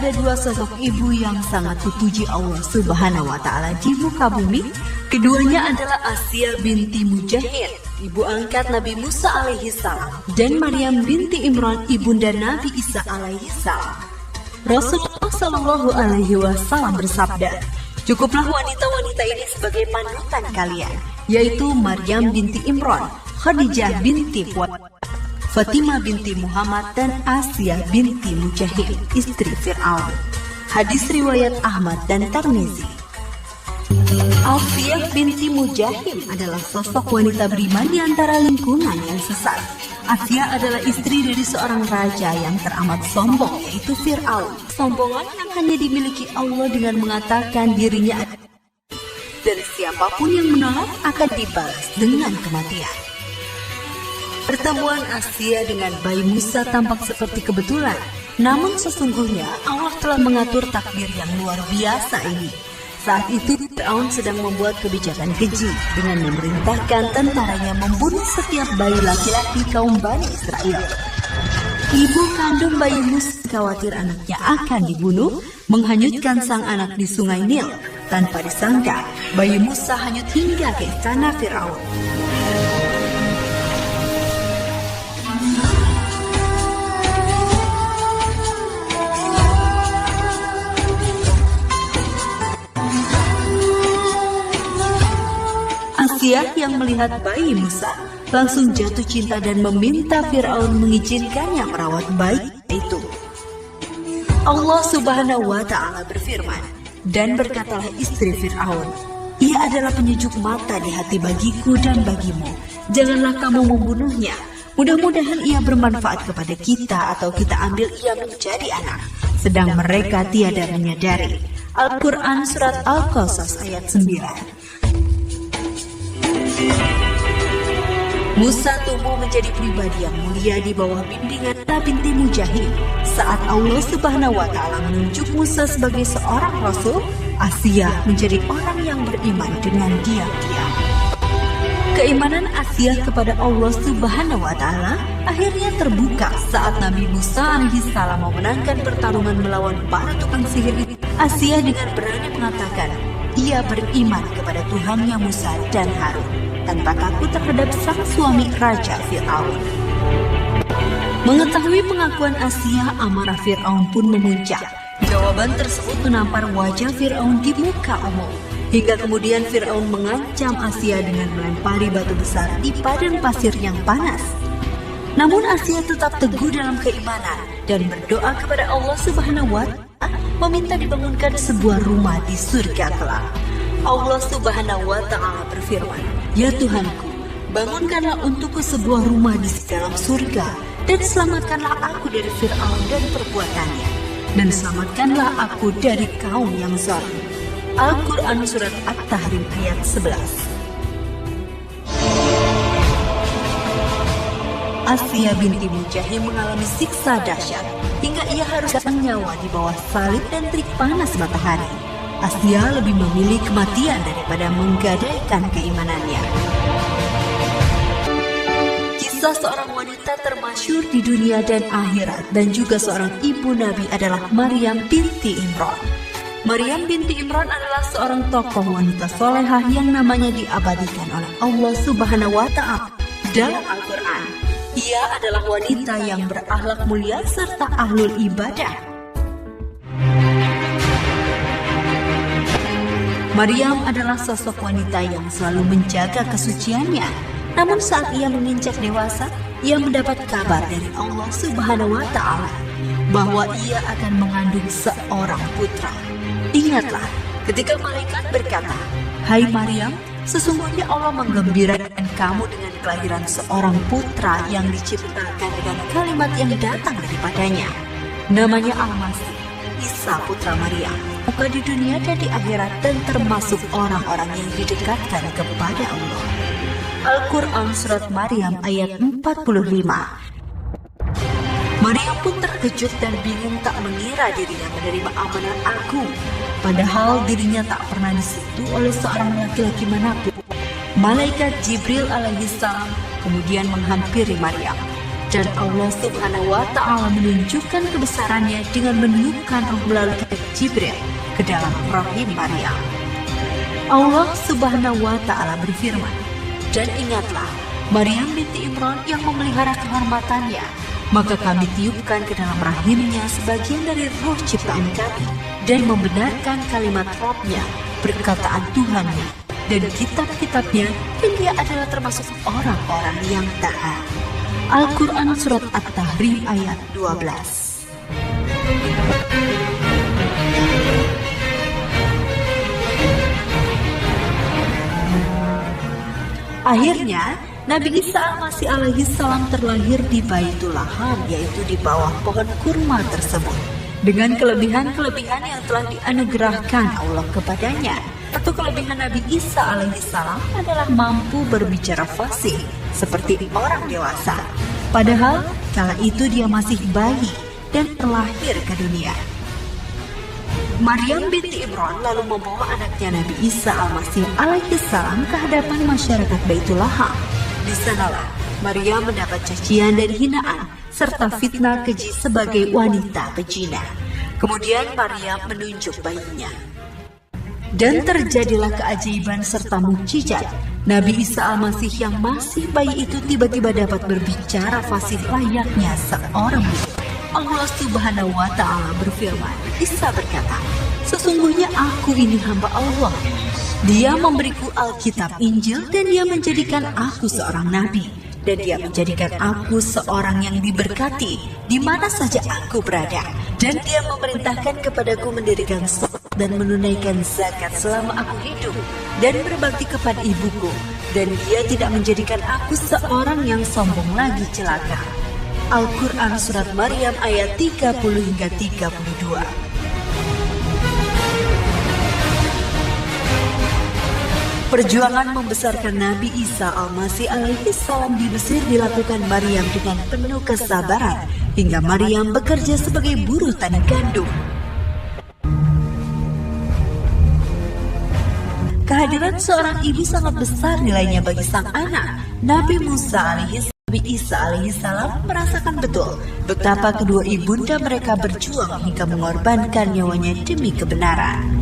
ada dua sosok ibu yang sangat dipuji Allah Subhanahu wa Ta'ala di muka bumi. Keduanya adalah Asiyah binti Mujahid, ibu angkat Nabi Musa alaihi salam, dan Maryam binti Imran, ibunda Nabi Isa alaihi salam. Rasulullah Shallallahu alaihi wasallam bersabda, "Cukuplah wanita-wanita ini sebagai panutan kalian, yaitu Maryam binti Imran, Khadijah binti Fuad, Fatimah binti Muhammad, dan Asiyah binti Mujahid, istri Fir'aun." Hadis riwayat Ahmad dan Tirmizi. Asiyah binti Mujahid adalah sosok wanita beriman di antara lingkungan yang sesat. Asiyah adalah istri dari seorang raja yang teramat sombong, yaitu Fir'aun. Sombongan yang hanya dimiliki Allah dengan mengatakan dirinya dan siapapun yang menolak akan dibalas dengan kematian. Pertemuan Asiyah dengan bayi Musa tampak seperti kebetulan, namun sesungguhnya Allah telah mengatur takdir yang luar biasa ini. Saat itu Fir'aun sedang membuat kebijakan keji dengan memerintahkan tentaranya membunuh setiap bayi laki-laki kaum Bani Israel. Ibu kandung bayi Musa khawatir anaknya akan dibunuh, menghanyutkan sang anak di sungai Nil. Tanpa disangka, bayi Musa hanyut hingga ke istana Fir'aun. Asiyah yang melihat bayi Musa langsung jatuh cinta dan meminta Fir'aun mengizinkannya merawat bayi itu. Allah Subhanahu wa Ta'ala berfirman, "Dan berkatalah istri Fir'aun, ia adalah penyejuk mata di hati bagiku dan bagimu. Janganlah kamu membunuhnya. Mudah-mudahan ia bermanfaat kepada kita atau kita ambil ia menjadi anak." Sedang mereka tiada menyadari. Al-Quran Surat Al-Qasas ayat 9. Musa tumbuh menjadi pribadi yang mulia di bawah bimbingan Nabi binti Mujahid. Saat Allah Subhanahu wa Ta'ala menunjuk Musa sebagai seorang rasul, Asiyah menjadi orang yang beriman dengan diam-diam. Keimanan Asiyah kepada Allah Subhanahu wa Ta'ala akhirnya terbuka saat Nabi Musa alaihi salam memenangkan pertarungan melawan para tukang sihir. Asiyah dengan berani mengatakan ia beriman kepada Tuhannya Musa dan Harun tanpa takut terhadap sang suami Raja Fir'aun. Mengetahui pengakuan Asiyah, amarah Fir'aun pun memuncak. Jawaban tersebut menampar wajah Fir'aun di muka umum. Hingga kemudian Fir'aun mengancam Asiyah dengan melempari batu besar di padang pasir yang panas. Namun Asiyah tetap teguh dalam keimanan dan berdoa kepada Allah Subhanahu wa Ta'ala meminta dibangunkan sebuah rumah di surga kelak. Allah Subhanahu wa Ta'ala berfirman, "Ya Tuhanku, bangunkanlah untukku sebuah rumah di dalam surga, dan selamatkanlah aku dari Fir'aun dan perbuatannya, dan selamatkanlah aku dari kaum yang zalim." Al-Quran Surat At-Tahrim ayat 11. Asiyah binti Mujahid mengalami siksa dahsyat hingga ia harus nyawa di bawah salib dan terik panas matahari. Asiyah lebih memilih kematian daripada menggadaikan keimanannya. Kisah seorang wanita termasyhur di dunia dan akhirat dan juga seorang ibu Nabi adalah Maryam binti Imran. Maryam binti Imran adalah seorang tokoh wanita solehah yang namanya diabadikan oleh Allah Subhanahu wa Ta'ala dalam Al-Quran. Ia adalah wanita yang berakhlak mulia serta ahlul ibadah. Maryam adalah sosok wanita yang selalu menjaga kesuciannya. Namun saat ia menginjak dewasa, ia mendapat kabar dari Allah Subhanahu wa Ta'ala bahwa ia akan mengandung seorang putra. Ingatlah ketika malaikat berkata, "Hai Maryam, sesungguhnya Allah menggembirakan kamu dengan kelahiran seorang putra yang diciptakan dengan kalimat yang datang daripadanya. Namanya Al-Masih, Isa putra Maryam, muka di dunia dan di akhirat, dan termasuk orang-orang yang didekatkan kepada Allah." Al-Quran Surat Maryam ayat 45. Maryam pun terkejut dan bingung, tak mengira dirinya menerima amanat agung. Padahal dirinya tak pernah disentuh oleh seorang laki-laki manapun. Malaikat Jibril alaihissalam kemudian menghampiri Maryam. Dan Allah Subhanahu wa Ta'ala menunjukkan kebesarannya dengan meniupkan roh melalui Jibril ke dalam rahim Maryam. Allah Subhanahu wa Ta'ala berfirman, "Dan ingatlah Maryam binti Imran yang memelihara kehormatannya, maka kami tiupkan ke dalam rahimnya sebagian dari roh ciptaan kami dan membenarkan kalimat Rabb-Nya, perkataan Tuhannya dan kitab-kitabnya, dan dia adalah termasuk orang-orang yang taat." Al-Quran Surat At-Tahrim ayat 12. Akhirnya Nabi Isa Al-Masih alaihi salam terlahir di Baitul Laham, yaitu di bawah pohon kurma tersebut, dengan kelebihan-kelebihan yang telah dianugerahkan Allah kepadanya. Satu kelebihan Nabi Isa alaihi salam adalah mampu berbicara fasih seperti orang dewasa, padahal kala itu dia masih bayi dan terlahir ke dunia. Maryam binti Imran lalu membawa anaknya Nabi Isa Al-Masih alaihi salam ke hadapan masyarakat Baitul Laham. Di sanalah Maryam mendapat cacian dan hinaan serta fitnah keji sebagai wanita pezina. Kemudian Maryam menunjuk bayinya. Dan terjadilah keajaiban serta mukjizat. Nabi Isa Al-Masih yang masih bayi itu tiba-tiba dapat berbicara fasih layaknya seorang ibu. Allah Subhanahu wa Ta'ala berfirman, Isa berkata, "Sesungguhnya aku ini hamba Allah. Dia memberiku Alkitab Injil dan dia menjadikan aku seorang nabi. Dan dia menjadikan aku seorang yang diberkati di mana saja aku berada. Dan dia memerintahkan kepadaku mendirikan salat dan menunaikan zakat selama aku hidup dan berbakti kepada ibuku. Dan dia tidak menjadikan aku seorang yang sombong lagi celaka." Al-Quran Surat Maryam ayat 30 hingga 32. Perjuangan membesarkan Nabi Isa Al-Masih alaihi salam di Mesir dilakukan Maryam dengan penuh kesabaran hingga Maryam bekerja sebagai buruh tani gandum. Kehadiran seorang ibu sangat besar nilainya bagi sang anak. Nabi Isa alaihi salam merasakan betul betapa kedua ibunda mereka berjuang hingga mengorbankan nyawanya demi kebenaran.